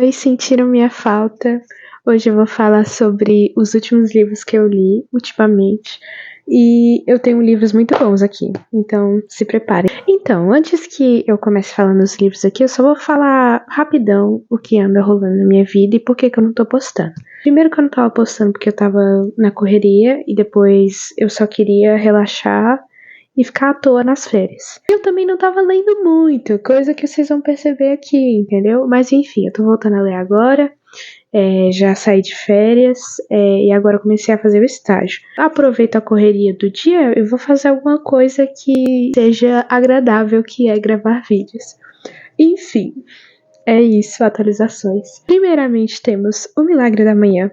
Oi, sentiram minha falta? Hoje eu vou falar sobre os últimos livros que eu li ultimamente. E eu tenho livros muito bons aqui, então se preparem. Então, antes que eu comece falando os livros aqui, eu só vou falar rapidão o que anda rolando na minha vida e por que que eu não tô postando. Primeiro que eu não tava postando porque eu tava na correria e depois eu só queria relaxar e ficar à toa nas férias. Eu também não tava lendo muito, coisa que vocês vão perceber aqui, entendeu? Mas enfim, eu tô voltando a ler agora. Já saí de férias e agora comecei a fazer o estágio. Aproveito a correria do dia, eu vou fazer alguma coisa que seja agradável, que é gravar vídeos. Enfim, é isso, atualizações. Primeiramente temos O Milagre da Manhã.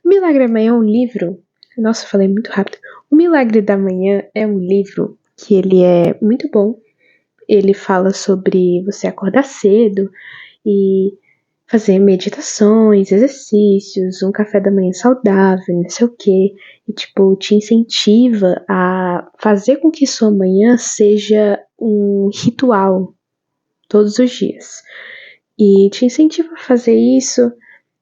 O Milagre da Manhã é um livro... Nossa, eu falei muito rápido. O Milagre da Manhã é um livro que ele é muito bom. Ele fala sobre você acordar cedo e fazer meditações, exercícios, um café da manhã saudável, não sei o quê. E, tipo, te incentiva a fazer com que sua manhã seja um ritual todos os dias. E te incentiva a fazer isso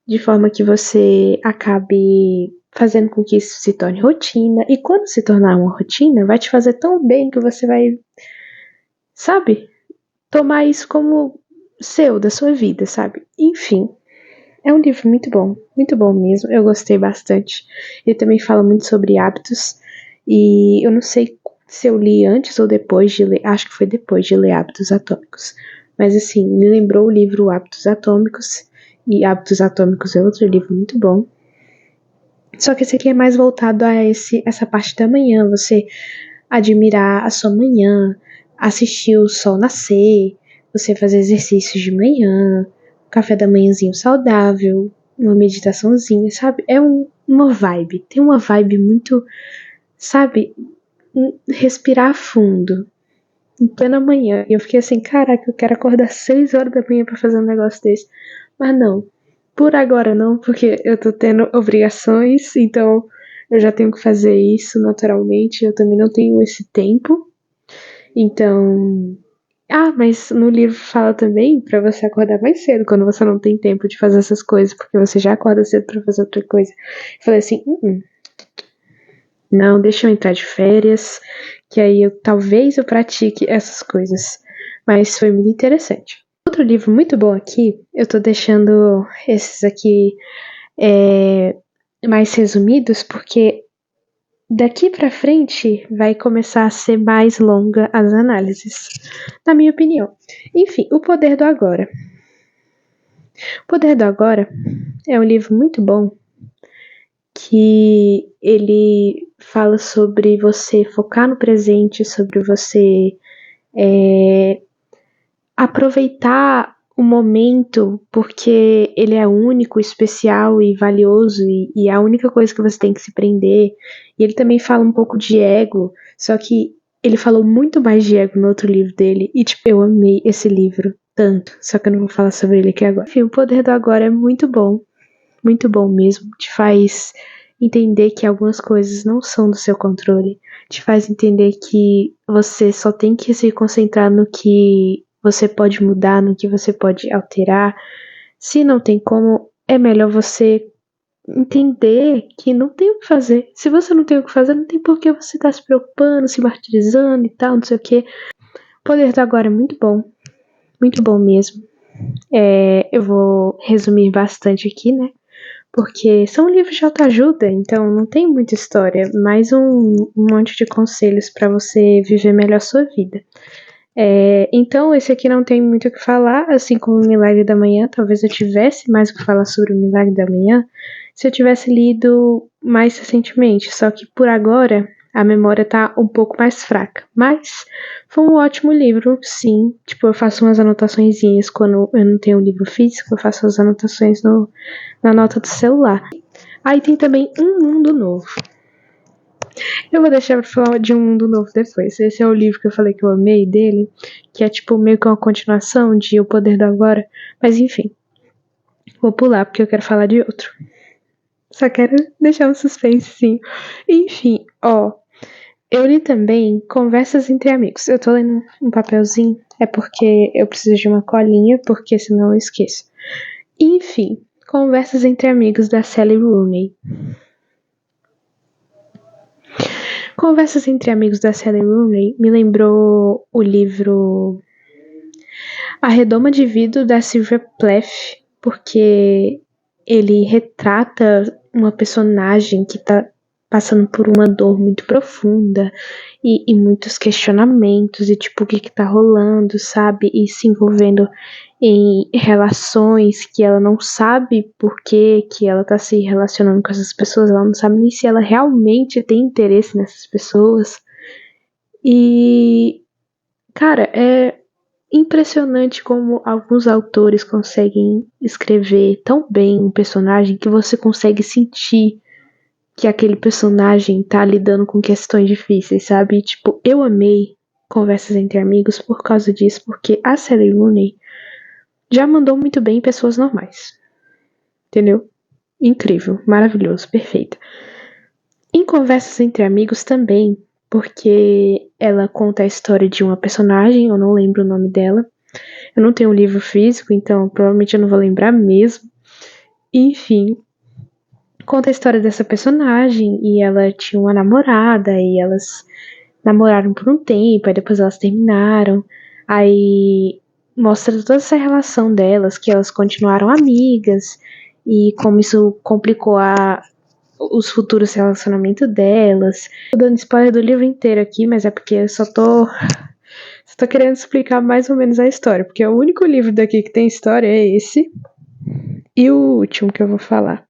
de forma que você acabe fazendo com que isso se torne rotina. E quando se tornar uma rotina, vai te fazer tão bem que você vai, sabe, tomar isso como seu, da sua vida, sabe? Enfim, é um livro muito bom mesmo, eu gostei bastante. Ele também fala muito sobre hábitos, e eu não sei se eu li antes ou depois de ler, acho que foi depois de ler Hábitos Atômicos, mas assim, me lembrou o livro Hábitos Atômicos, e Hábitos Atômicos é outro livro muito bom. Só que esse aqui é mais voltado a essa parte da manhã, você admirar a sua manhã, assistir o sol nascer, você fazer exercícios de manhã, café da manhãzinho saudável, uma meditaçãozinha, sabe? É uma vibe, tem uma vibe muito, sabe? Respirar fundo, em plena manhã. E eu fiquei assim, caraca, eu quero acordar 6 horas da manhã pra fazer um negócio desse. Mas não, por agora não, porque eu tô tendo obrigações, então eu já tenho que fazer isso naturalmente, eu também não tenho esse tempo. Então, mas no livro fala também pra você acordar mais cedo, quando você não tem tempo de fazer essas coisas, porque você já acorda cedo pra fazer outra coisa. Eu falei assim, não, deixa eu entrar de férias, que aí talvez eu pratique essas coisas. Mas foi muito interessante. Outro livro muito bom aqui, eu tô deixando esses aqui mais resumidos, porque daqui pra frente vai começar a ser mais longa as análises, na minha opinião. Enfim, O Poder do Agora. O Poder do Agora é um livro muito bom, que ele fala sobre você focar no presente, sobre você aproveitar o momento, porque ele é único, especial e valioso, e é a única coisa que você tem que se prender. E ele também fala um pouco de ego, só que ele falou muito mais de ego no outro livro dele, e tipo, eu amei esse livro tanto, só que eu não vou falar sobre ele aqui agora. Enfim, O Poder do Agora é muito bom mesmo, te faz entender que algumas coisas não são do seu controle, te faz entender que você só tem que se concentrar no que você pode mudar, no que você pode alterar. Se não tem como, é melhor você entender que não tem o que fazer. Se você não tem o que fazer, não tem por que você estar se preocupando, se martirizando e tal, não sei o que. O Poder do Agora é muito bom mesmo. Eu vou resumir bastante aqui, né? Porque são livros de autoajuda, então não tem muita história, mais um monte de conselhos para você viver melhor a sua vida. Então esse aqui não tem muito o que falar, assim como o Milagre da Manhã. Talvez eu tivesse mais o que falar sobre o Milagre da Manhã se eu tivesse lido mais recentemente, só que por agora a memória tá um pouco mais fraca. Mas foi um ótimo livro, sim. Tipo, eu faço umas anotaçõezinhas quando eu não tenho o livro físico, eu faço as anotações na nota do celular. Aí tem também Um Mundo Novo. Eu vou deixar pra falar de Um Mundo Novo depois. Esse é o livro que eu falei que eu amei dele, que é tipo meio que uma continuação de O Poder do Agora. Mas enfim, vou pular porque eu quero falar de outro. Só quero deixar um suspensezinho. Enfim, eu li também Conversas Entre Amigos. Eu tô lendo um papelzinho, é porque eu preciso de uma colinha, porque senão eu esqueço. Enfim, Conversas entre Amigos da Sally Rooney. Conversas entre Amigos da Sally Rooney me lembrou o livro A Redoma de Vidro da Sylvia Plath, porque ele retrata uma personagem que tá passando por uma dor muito profunda e muitos questionamentos e tipo o que tá rolando, sabe? E se envolvendo em relações que ela não sabe por que ela tá se relacionando com essas pessoas, ela não sabe nem se ela realmente tem interesse nessas pessoas. E, cara, é impressionante como alguns autores conseguem escrever tão bem um personagem que você consegue sentir que aquele personagem tá lidando com questões difíceis, sabe? Tipo, eu amei Conversas entre Amigos por causa disso, porque a Sally Rooney já mandou muito bem em Pessoas Normais. Entendeu? Incrível, maravilhoso, perfeito. Em Conversas entre Amigos também, porque ela conta a história de uma personagem, eu não lembro o nome dela. Eu não tenho um livro físico, então provavelmente eu não vou lembrar mesmo. Enfim, conta a história dessa personagem e ela tinha uma namorada e elas namoraram por um tempo, aí depois elas terminaram. Aí mostra toda essa relação delas, que elas continuaram amigas e como isso complicou os futuros relacionamentos delas. Tô dando spoiler do livro inteiro aqui, mas é porque eu só tô querendo explicar mais ou menos a história, porque o único livro daqui que tem história é esse e o último que eu vou falar.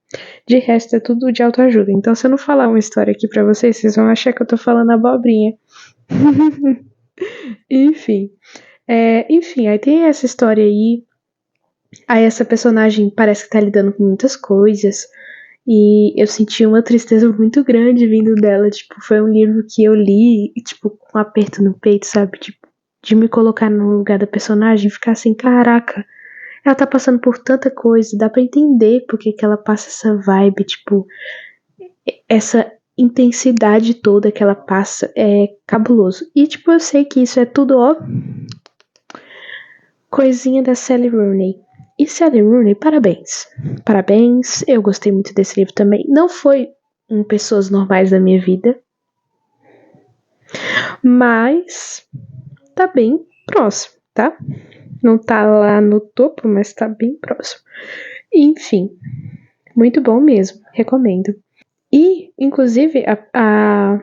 De resto é tudo de autoajuda. Então, se eu não falar uma história aqui pra vocês, vocês vão achar que eu tô falando abobrinha. Enfim. Enfim, aí tem essa história aí. Aí essa personagem parece que tá lidando com muitas coisas. E eu senti uma tristeza muito grande vindo dela. Tipo, foi um livro que eu li, tipo, com um aperto no peito, sabe? Tipo, de me colocar no lugar da personagem e ficar assim, caraca, ela tá passando por tanta coisa, dá pra entender porque que ela passa essa vibe, tipo, essa intensidade toda que ela passa é cabuloso. E, tipo, eu sei que isso é tudo, ó, coisinha da Sally Rooney. E Sally Rooney, parabéns. Parabéns, eu gostei muito desse livro também. Não foi Pessoas Normais da minha vida, mas tá bem próximo, tá? Não tá lá no topo, mas tá bem próximo. Enfim, muito bom mesmo, recomendo. E, inclusive, a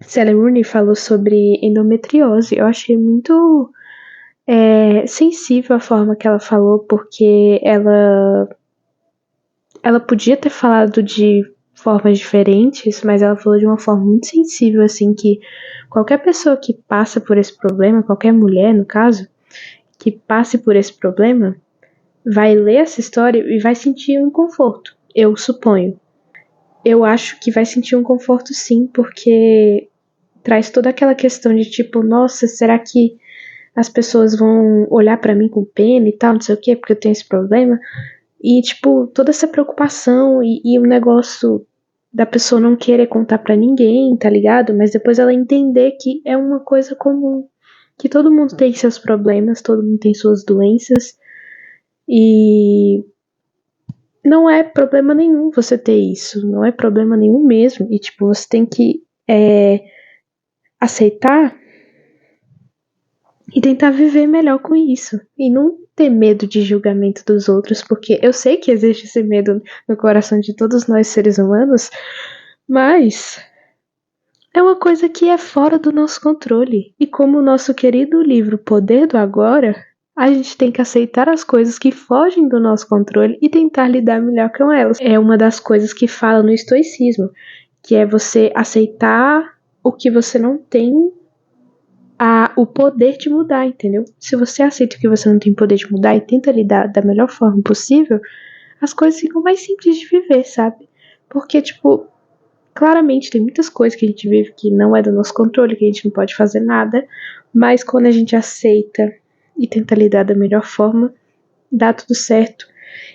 Sally Rooney falou sobre endometriose. Eu achei muito sensível a forma que ela falou, porque ela podia ter falado de formas diferentes, mas ela falou de uma forma muito sensível, assim, que qualquer pessoa que passa por esse problema, qualquer mulher, no caso, que passe por esse problema, vai ler essa história e vai sentir um conforto, eu suponho. Eu acho que vai sentir um conforto sim, porque traz toda aquela questão de tipo, nossa, será que as pessoas vão olhar pra mim com pena e tal, não sei o quê, porque eu tenho esse problema. E, tipo, toda essa preocupação e o negócio da pessoa não querer contar pra ninguém, tá ligado? Mas depois ela entender que é uma coisa comum. Que todo mundo tem seus problemas, todo mundo tem suas doenças. E não é problema nenhum você ter isso. Não é problema nenhum mesmo. E, tipo, você tem que aceitar e tentar viver melhor com isso. E não ter medo de julgamento dos outros, porque eu sei que existe esse medo no coração de todos nós seres humanos, mas é uma coisa que é fora do nosso controle. E como o nosso querido livro Poder do Agora, a gente tem que aceitar as coisas que fogem do nosso controle e tentar lidar melhor com elas. É uma das coisas que fala no estoicismo, que é você aceitar o que você não tem o poder de mudar, entendeu? Se você aceita que você não tem poder de mudar e tenta lidar da melhor forma possível, as coisas ficam mais simples de viver, sabe? Porque, tipo, claramente tem muitas coisas que a gente vive que não é do nosso controle, que a gente não pode fazer nada, mas quando a gente aceita e tenta lidar da melhor forma, dá tudo certo.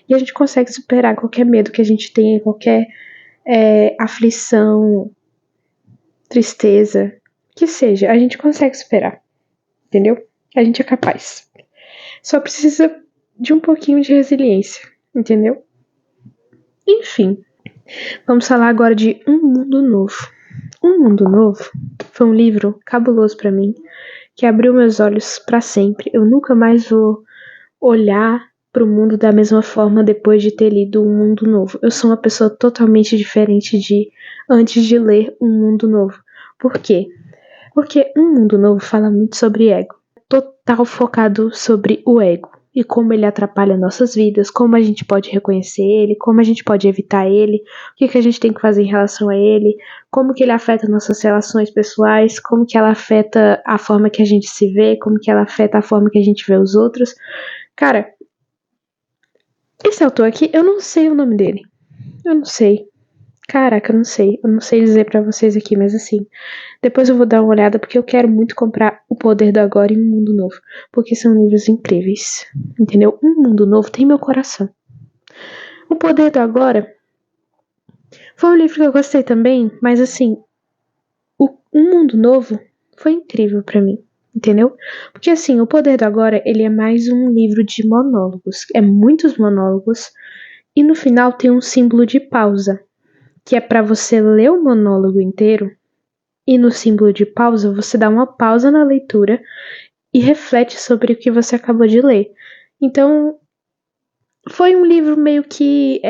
E a gente consegue superar qualquer medo que a gente tenha, qualquer aflição, tristeza, que seja, a gente consegue superar, entendeu? A gente é capaz. Só precisa de um pouquinho de resiliência. entendeu? Enfim, vamos falar agora de Um Mundo Novo. Um Mundo Novo foi um livro cabuloso pra mim, que abriu meus olhos pra sempre. Eu nunca mais vou olhar pro mundo da mesma forma depois de ter lido Um Mundo Novo. Eu sou uma pessoa totalmente diferente de antes de ler Um Mundo Novo. Por quê? Porque Um Mundo Novo fala muito sobre ego. Total focado sobre o ego e como ele atrapalha nossas vidas, como a gente pode reconhecer ele, como a gente pode evitar ele, o que a gente tem que fazer em relação a ele, como que ele afeta nossas relações pessoais, como que ela afeta a forma que a gente se vê, como que ela afeta a forma que a gente vê os outros. Cara, esse autor aqui, eu não sei o nome dele. Eu não sei. Caraca, eu não sei. Eu não sei dizer pra vocês aqui, mas assim, depois eu vou dar uma olhada porque eu quero muito comprar O Poder do Agora e Um Mundo Novo, porque são livros incríveis, entendeu? Um Mundo Novo tem meu coração. O Poder do Agora foi um livro que eu gostei também, mas assim, Um Mundo Novo foi incrível pra mim, entendeu? Porque assim, O Poder do Agora, ele é mais um livro de monólogos, é muitos monólogos, e no final tem um símbolo de pausa, que é pra você ler o monólogo inteiro. E no símbolo de pausa, você dá uma pausa na leitura e reflete sobre o que você acabou de ler. Então, foi um livro meio que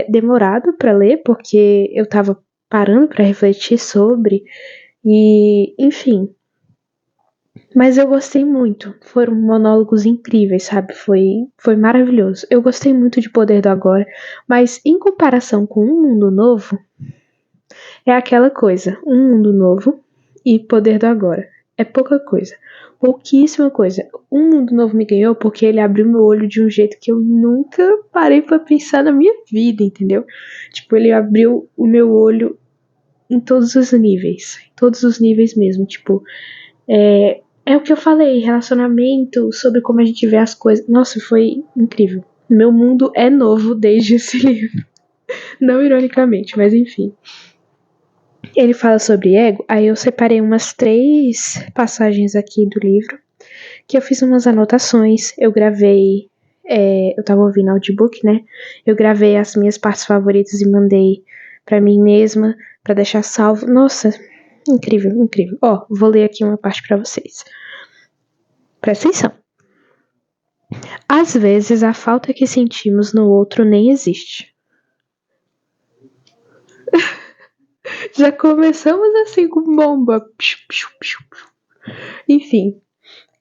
demorado para ler, porque eu tava parando para refletir sobre, e enfim. Mas eu gostei muito. Foram monólogos incríveis, sabe? Foi maravilhoso. Eu gostei muito de Poder do Agora, mas em comparação com Um Mundo Novo, é aquela coisa. Um Mundo Novo e Poder do Agora. É pouca coisa. Pouquíssima coisa. Um Mundo Novo me ganhou porque ele abriu meu olho de um jeito que eu nunca parei pra pensar na minha vida, entendeu? Tipo, ele abriu o meu olho em todos os níveis. Em todos os níveis mesmo. Tipo, é o que eu falei, relacionamento, sobre como a gente vê as coisas. Nossa, foi incrível. Meu mundo é novo desde esse livro. Não ironicamente, mas enfim. Ele fala sobre ego, aí eu separei umas 3 passagens aqui do livro, que eu fiz umas anotações, eu gravei, eu tava ouvindo audiobook, né? Eu gravei as minhas partes favoritas e mandei pra mim mesma, pra deixar salvo. Nossa, incrível, incrível. Ó, vou ler aqui uma parte pra vocês. Presta atenção. Às vezes a falta que sentimos no outro nem existe. Já começamos assim com bomba. Enfim,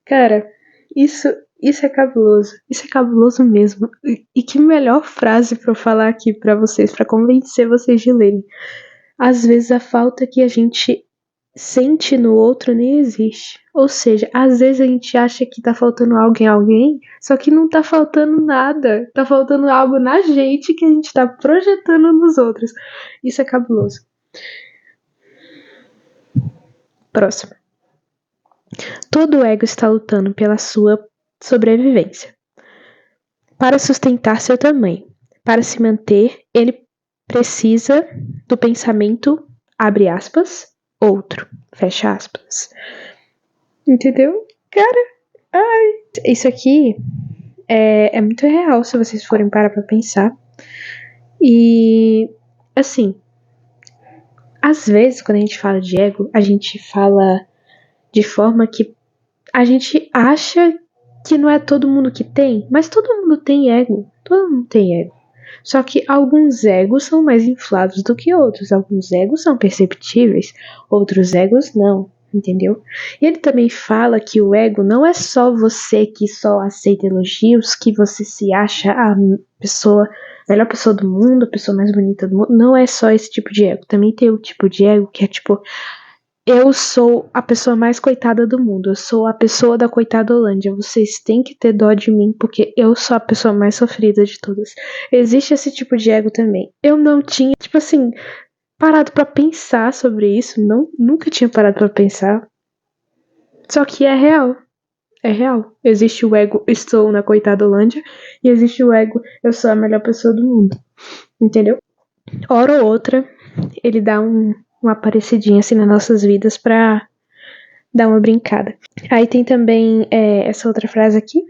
cara, isso é cabuloso. Isso é cabuloso mesmo. E que melhor frase pra eu falar aqui pra vocês, pra convencer vocês de lerem. Às vezes a falta que a gente sente no outro nem existe. Ou seja, às vezes a gente acha que tá faltando algo em alguém, só que não tá faltando nada. Tá faltando algo na gente que a gente tá projetando nos outros. Isso é cabuloso. Próximo. Todo ego está lutando pela sua sobrevivência. Para sustentar seu tamanho, para se manter, ele precisa do pensamento, abre aspas, outro, fecha aspas. Entendeu? Cara, isso aqui é muito real se vocês forem parar pra pensar. E, assim, às vezes quando a gente fala de ego, a gente fala de forma que a gente acha que não é todo mundo que tem, mas todo mundo tem ego. Todo mundo tem ego. Só que alguns egos são mais inflados do que outros. Alguns egos são perceptíveis, outros egos não, entendeu? E ele também fala que o ego não é só você que só aceita elogios, que você se acha a melhor pessoa do mundo, a pessoa mais bonita do mundo. Não é só esse tipo de ego. Também tem o tipo de ego que é tipo, eu sou a pessoa mais coitada do mundo. Eu sou a pessoa da coitadolândia. Vocês têm que ter dó de mim, porque eu sou a pessoa mais sofrida de todas. Existe esse tipo de ego também. Eu não tinha, tipo assim, parado pra pensar sobre isso. Não, nunca tinha parado pra pensar. Só que é real. É real. Existe o ego, estou na coitadolândia. E existe o ego, eu sou a melhor pessoa do mundo. Entendeu? Hora ou outra, ele dá uma aparecidinha assim nas nossas vidas pra dar uma brincada. Aí tem também essa outra frase aqui,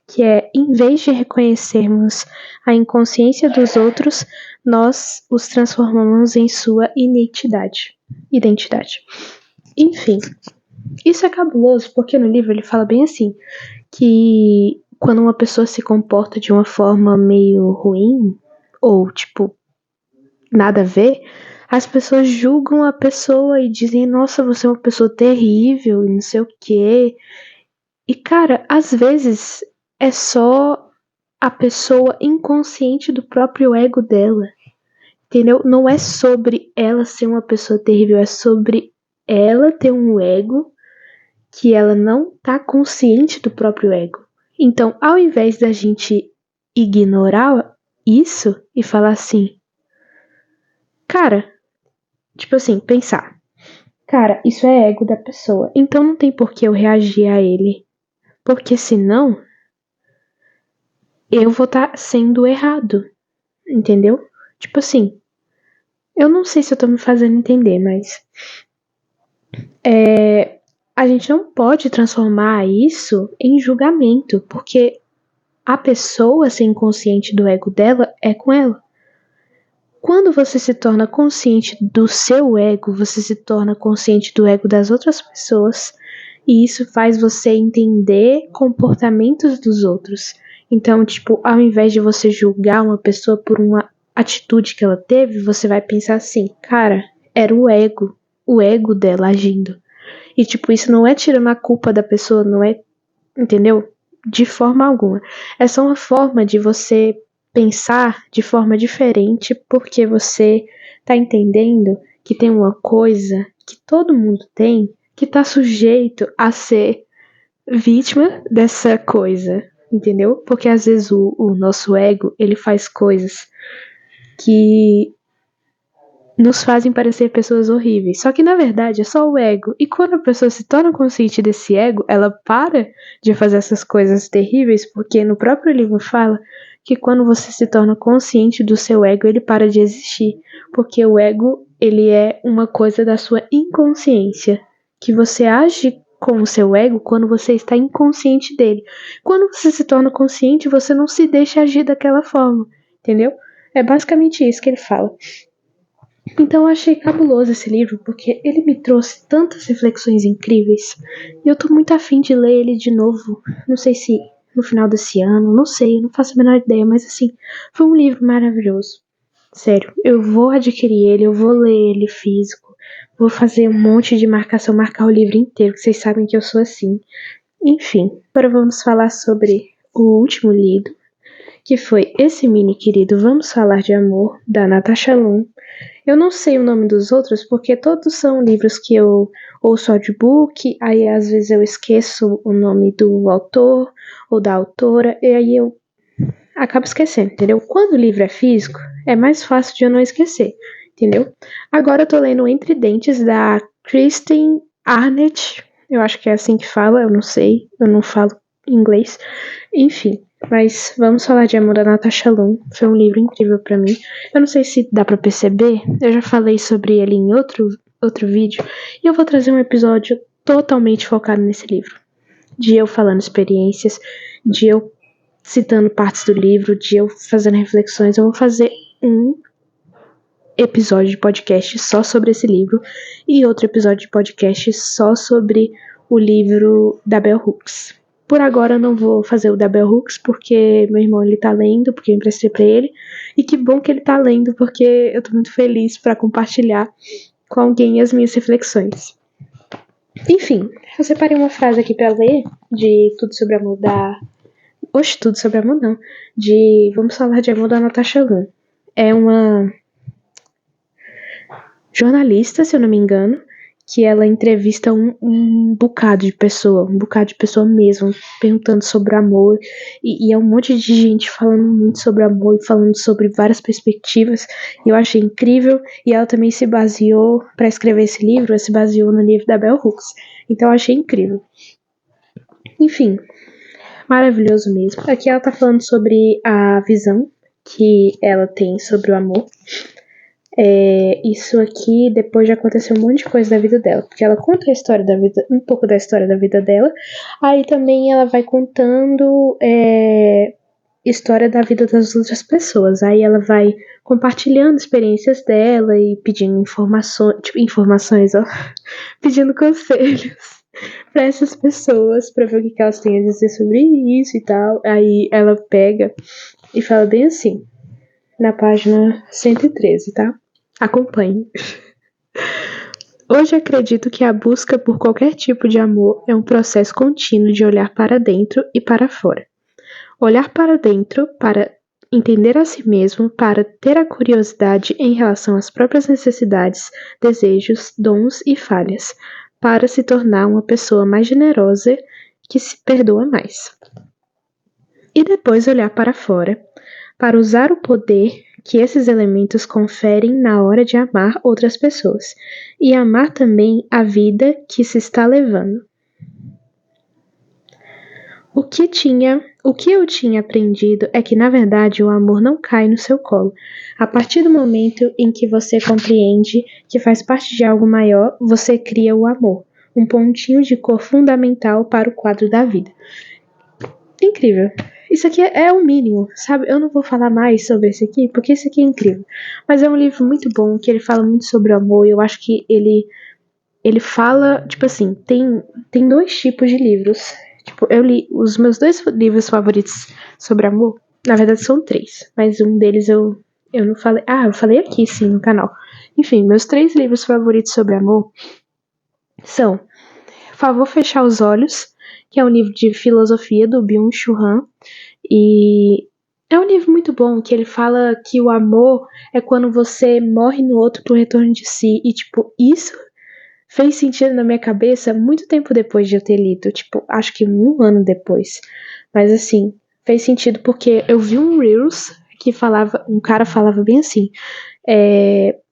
que é, em vez de reconhecermos a inconsciência dos outros, nós os transformamos em sua identidade. Enfim, isso é cabuloso, porque no livro ele fala bem assim, que quando uma pessoa se comporta de uma forma meio ruim, ou tipo, nada a ver, as pessoas julgam a pessoa e dizem, nossa, você é uma pessoa terrível, e não sei o quê. E cara, às vezes é só a pessoa inconsciente do próprio ego dela, entendeu? Não é sobre ela ser uma pessoa terrível, é sobre ela ter um ego que ela não tá consciente do próprio ego. Então, ao invés da gente ignorar isso e falar assim, cara, tipo assim, pensar, cara, isso é ego da pessoa, então não tem por que eu reagir a ele, porque senão eu vou estar sendo errado, entendeu? Tipo assim, eu não sei se eu tô me fazendo entender, mas a gente não pode transformar isso em julgamento, porque a pessoa ser inconsciente do ego dela é com ela. Quando você se torna consciente do seu ego, você se torna consciente do ego das outras pessoas, e isso faz você entender comportamentos dos outros. Então, tipo, ao invés de você julgar uma pessoa por uma atitude que ela teve, você vai pensar assim, cara, era o ego dela agindo. E, tipo, isso não é tirando a culpa da pessoa, não é, entendeu? De forma alguma. É só uma forma de você pensar de forma diferente, porque você tá entendendo que tem uma coisa que todo mundo tem que tá sujeito a ser vítima dessa coisa, entendeu? Porque às vezes o nosso ego, ele faz coisas que nos fazem parecer pessoas horríveis. Só que na verdade é só o ego. E quando a pessoa se torna consciente desse ego, ela para de fazer essas coisas terríveis, porque no próprio livro fala que quando você se torna consciente do seu ego, ele para de existir, porque o ego, ele é uma coisa da sua inconsciência, que você age com o seu ego quando você está inconsciente dele. Quando você se torna consciente, você não se deixa agir daquela forma, entendeu? É basicamente isso que ele fala. Então eu achei cabuloso esse livro, porque ele me trouxe tantas reflexões incríveis. E eu tô muito afim de ler ele de novo. Não sei se no final desse ano, não sei, eu não faço a menor ideia, mas assim, foi um livro maravilhoso. Sério, eu vou adquirir ele, eu vou ler ele físico, vou fazer um monte de marcação, marcar o livro inteiro, que vocês sabem que eu sou assim. Enfim, agora vamos falar sobre o último lido, que foi esse mini querido Vamos Falar de Amor, da Natasha Lum. Eu não sei o nome dos outros porque todos são livros que eu ouço audiobook, aí às vezes eu esqueço o nome do autor ou da autora, e aí eu acabo esquecendo, entendeu? Quando o livro é físico, é mais fácil de eu não esquecer, entendeu? Agora eu tô lendo Entre Dentes, da Kristen Arnett, eu acho que é assim que fala, eu não sei, eu não falo inglês, enfim. Mas vamos falar de Amor da Natasha Lum. Foi um livro incrível pra mim. Eu não sei se dá pra perceber. Eu já falei sobre ele em outro vídeo. E eu vou trazer um episódio totalmente focado nesse livro. De eu falando experiências, de eu citando partes do livro, de eu fazendo reflexões. Eu vou fazer um episódio de podcast só sobre esse livro. E outro episódio de podcast só sobre o livro da Bell Hooks. Por agora eu não vou fazer o da Bell Hooks, porque meu irmão ele tá lendo, porque eu emprestei pra ele. E que bom que ele tá lendo, porque eu tô muito feliz pra compartilhar com alguém as minhas reflexões. Enfim, eu separei uma frase aqui pra ler, de Tudo Sobre Amor da... Oxe, Tudo Sobre Amor não. De Vamos Falar de Amor, da Natasha Lum. É uma jornalista, se eu não me engano, que ela entrevista um bocado de pessoa mesmo, perguntando sobre o amor, e é um monte de gente falando muito sobre amor e falando sobre várias perspectivas, e eu achei incrível, e ela também se baseou, para escrever esse livro, ela se baseou no livro da Bell Hooks, então eu achei incrível. Enfim, maravilhoso mesmo. Aqui ela tá falando sobre a visão que ela tem sobre o amor. Isso aqui depois de acontecer um monte de coisa da vida dela, porque ela conta a história da vida, um pouco da história da vida dela, aí também ela vai contando história da vida das outras pessoas, aí ela vai compartilhando experiências dela e pedindo informações, ó, pedindo conselhos para essas pessoas, para ver o que elas têm a dizer sobre isso e tal. Aí ela pega e fala bem assim, na página 113, tá? Acompanhe. Hoje acredito que a busca por qualquer tipo de amor é um processo contínuo de olhar para dentro e para fora. Olhar para dentro para entender a si mesmo, para ter a curiosidade em relação às próprias necessidades, desejos, dons e falhas, para se tornar uma pessoa mais generosa que se perdoa mais. E depois olhar para fora, para usar o poder que esses elementos conferem na hora de amar outras pessoas e amar também a vida que se está levando. O que eu tinha aprendido é que, na verdade, o amor não cai no seu colo. A partir do momento em que você compreende que faz parte de algo maior, você cria o amor, um pontinho de cor fundamental para o quadro da vida. Incrível. Isso aqui é o mínimo, sabe? Eu não vou falar mais sobre esse aqui, porque esse aqui é incrível. Mas é um livro muito bom, que ele fala muito sobre o amor, e eu acho que ele fala, tipo assim, tem dois tipos de livros. Tipo, eu li os meus 2 livros favoritos sobre amor, na verdade são 3, mas um deles eu não falei. Ah, eu falei aqui sim no canal. Enfim, meus 3 livros favoritos sobre amor são Favor Fechar os Olhos, que é um livro de filosofia do Byung-Chul Han, e é um livro muito bom, que ele fala que o amor é quando você morre no outro pro retorno de si, e tipo, isso fez sentido na minha cabeça muito tempo depois de eu ter lido, tipo, acho que 1 ano depois. Mas assim, fez sentido porque eu vi um Reels que um cara falava bem assim,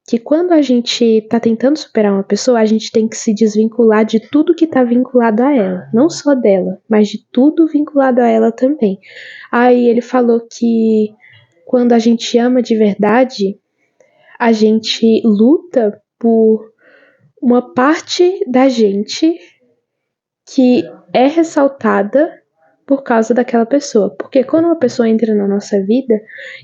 que quando a gente tá tentando superar uma pessoa, a gente tem que se desvincular de tudo que tá vinculado a ela, não só dela, mas de tudo vinculado a ela também. Aí ele falou que quando a gente ama de verdade, a gente luta por uma parte da gente que é ressaltada por causa daquela pessoa. Porque quando uma pessoa entra na nossa vida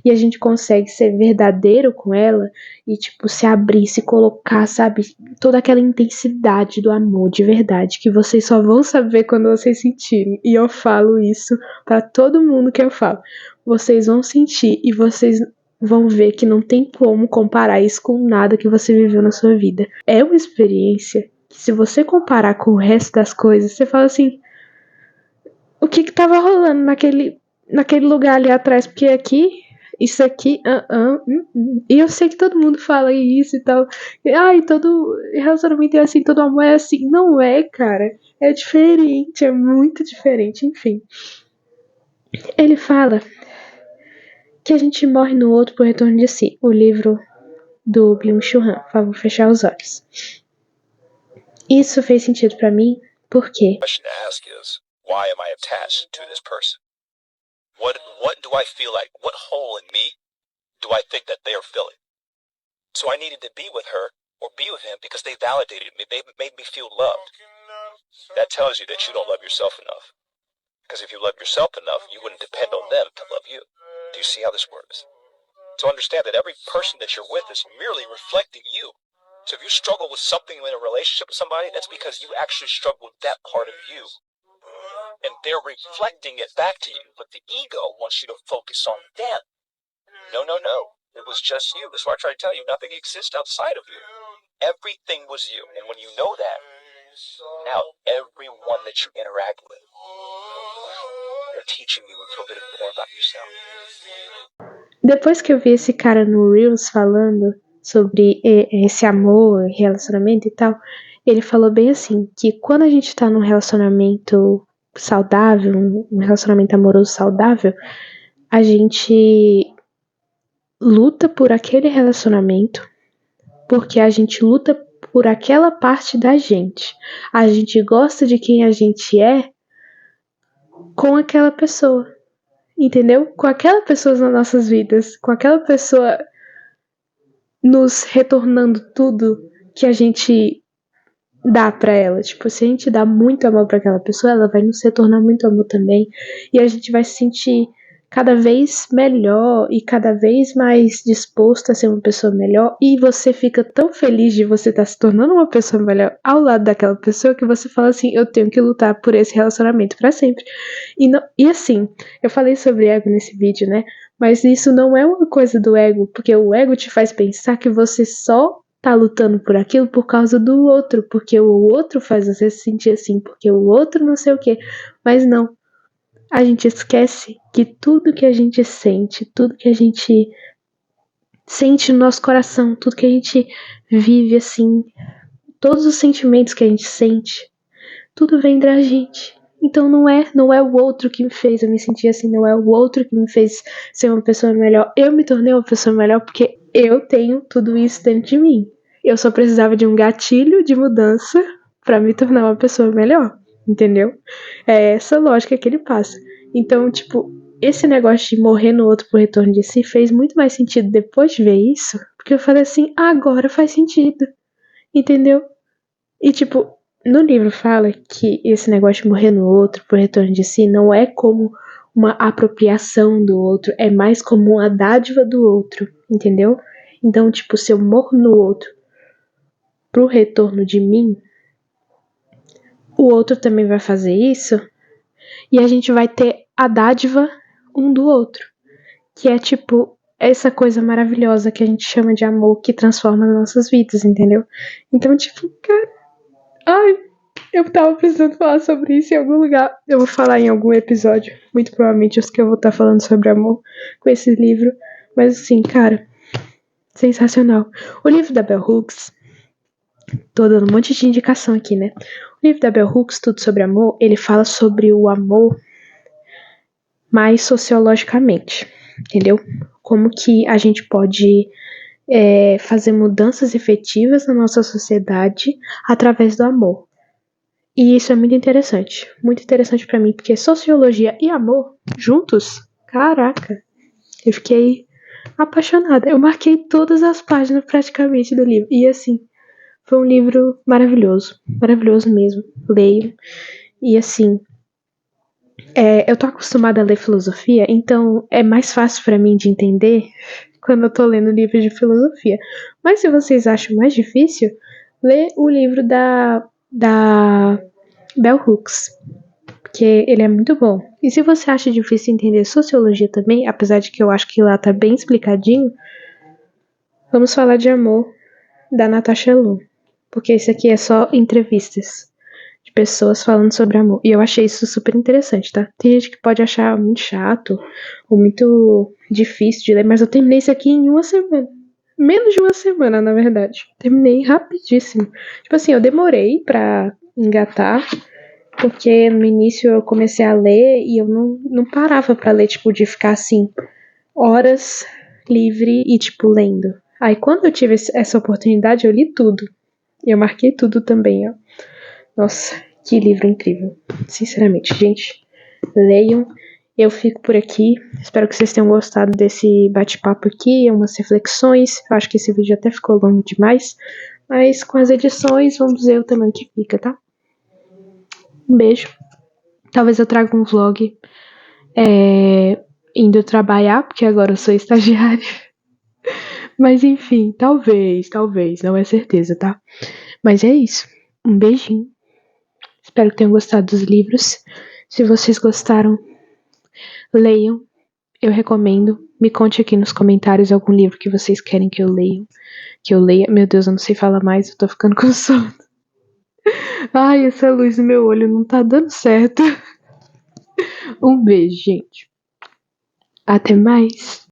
e a gente consegue ser verdadeiro com ela e, tipo, se abrir, se colocar, sabe? Toda aquela intensidade do amor de verdade que vocês só vão saber quando vocês sentirem. E eu falo isso pra todo mundo que eu falo. Vocês vão sentir e vocês vão ver que não tem como comparar isso com nada que você viveu na sua vida. É uma experiência que, se você comparar com o resto das coisas, você fala assim, o que tava rolando naquele lugar ali atrás, porque aqui, isso aqui, e eu sei que todo mundo fala isso e tal, e todo relacionamento é assim, todo amor é assim, não é, cara, é diferente, é muito diferente, enfim. Ele fala que a gente morre no outro por retorno de si, o livro do Byung-Chul Han, por favor, fechar os olhos. Isso fez sentido pra mim, porque why am I attached to this person? What do I feel like? What hole in me do I think that they are filling? So I needed to be with her or be with him because they validated me. They made me feel loved. That tells you that you don't love yourself enough. Because if you love yourself enough, you wouldn't depend on them to love you. Do you see how this works? So understand that every person that you're with is merely reflecting you. So if you struggle with something in a relationship with somebody, that's because you actually struggle with that part of you. And they're reflecting it back to you. But the ego wants you to focus on them. No. It was just you. That's why I try to tell you, nothing exists outside of you. Everything was you. And when you know that, now everyone that you interact with, they're teaching you a little bit more about yourself. Depois que eu vi esse cara no Reels falando sobre esse amor, relacionamento e tal, ele falou bem assim, que quando a gente tá num relacionamento saudável, um relacionamento amoroso saudável, a gente luta por aquele relacionamento porque a gente luta por aquela parte da gente. A gente gosta de quem a gente é com aquela pessoa, entendeu? Com aquela pessoa nas nossas vidas, com aquela pessoa nos retornando tudo que a gente dá pra ela. Tipo, se a gente dá muito amor pra aquela pessoa, ela vai nos retornar muito amor também. E a gente vai se sentir cada vez melhor e cada vez mais disposto a ser uma pessoa melhor. E você fica tão feliz de você estar se tornando uma pessoa melhor ao lado daquela pessoa que você fala assim, eu tenho que lutar por esse relacionamento pra sempre. E assim, eu falei sobre ego nesse vídeo, né? Mas isso não é uma coisa do ego, porque o ego te faz pensar que você só tá lutando por aquilo por causa do outro, porque o outro faz você se sentir assim, porque o outro não sei o quê. Mas não, a gente esquece que tudo que a gente sente, tudo que a gente sente no nosso coração, tudo que a gente vive assim, todos os sentimentos que a gente sente, tudo vem da gente. Então não é o outro que me fez eu me sentir assim, não é o outro que me fez ser uma pessoa melhor. Eu me tornei uma pessoa melhor porque eu tenho tudo isso dentro de mim. Eu só precisava de um gatilho de mudança pra me tornar uma pessoa melhor, entendeu? É essa lógica que ele passa. Então, tipo, esse negócio de morrer no outro por retorno de si fez muito mais sentido depois de ver isso, porque eu falei assim, agora faz sentido, entendeu? E tipo, no livro fala que esse negócio de morrer no outro por retorno de si não é como uma apropriação do outro, é mais como uma dádiva do outro, entendeu? Então, tipo, se eu morro no outro pro retorno de mim, o outro também vai fazer isso e a gente vai ter a dádiva um do outro, que é tipo essa coisa maravilhosa que a gente chama de amor que transforma as nossas vidas, entendeu? Então, tipo, cara, ai, eu tava precisando falar sobre isso em algum lugar. Eu vou falar em algum episódio. Muito provavelmente os que eu vou estar falando sobre amor com esse livro. Mas assim, cara, sensacional. O livro da Bell Hooks, tô dando um monte de indicação aqui, né? O livro da Bell Hooks, Tudo sobre Amor, ele fala sobre o amor mais sociologicamente, entendeu? Como que a gente pode fazer mudanças efetivas na nossa sociedade através do amor. E isso é muito interessante pra mim, porque sociologia e amor juntos, caraca, eu fiquei apaixonada. Eu marquei todas as páginas praticamente do livro. E assim, foi um livro maravilhoso, maravilhoso mesmo. Leio. E assim, eu tô acostumada a ler filosofia, então é mais fácil pra mim de entender quando eu tô lendo livro de filosofia. Mas se vocês acham mais difícil, lê o livro da Bell Hooks, porque ele é muito bom. E se você acha difícil entender sociologia também, apesar de que eu acho que lá tá bem explicadinho, vamos falar de amor da Natasha Lu, porque esse aqui é só entrevistas de pessoas falando sobre amor. E eu achei isso super interessante, tá? Tem gente que pode achar muito chato ou muito difícil de ler, mas eu terminei isso aqui em uma semana. Menos de uma semana, na verdade. Terminei rapidíssimo. Tipo assim, eu demorei pra engatar, porque no início eu comecei a ler e eu não parava pra ler, tipo, de ficar assim, horas livre e, tipo, lendo. Aí quando eu tive essa oportunidade, eu li tudo. E eu marquei tudo também, ó. Nossa, que livro incrível. Sinceramente, gente, leiam. Eu fico por aqui. Espero que vocês tenham gostado desse bate-papo aqui, umas reflexões. Eu acho que esse vídeo até ficou longo demais. Mas com as edições, vamos ver o tamanho que fica, tá? Um beijo. Talvez eu traga um vlog indo trabalhar, porque agora eu sou estagiária. Mas enfim, talvez, não é certeza, tá? Mas é isso. Um beijinho. Espero que tenham gostado dos livros. Se vocês gostaram, leiam. Eu recomendo. Me conte aqui nos comentários algum livro que vocês querem que eu leia. Meu Deus, eu não sei falar mais, eu tô ficando com sono. Ai, essa luz no meu olho não tá dando certo. Um beijo, gente. Até mais.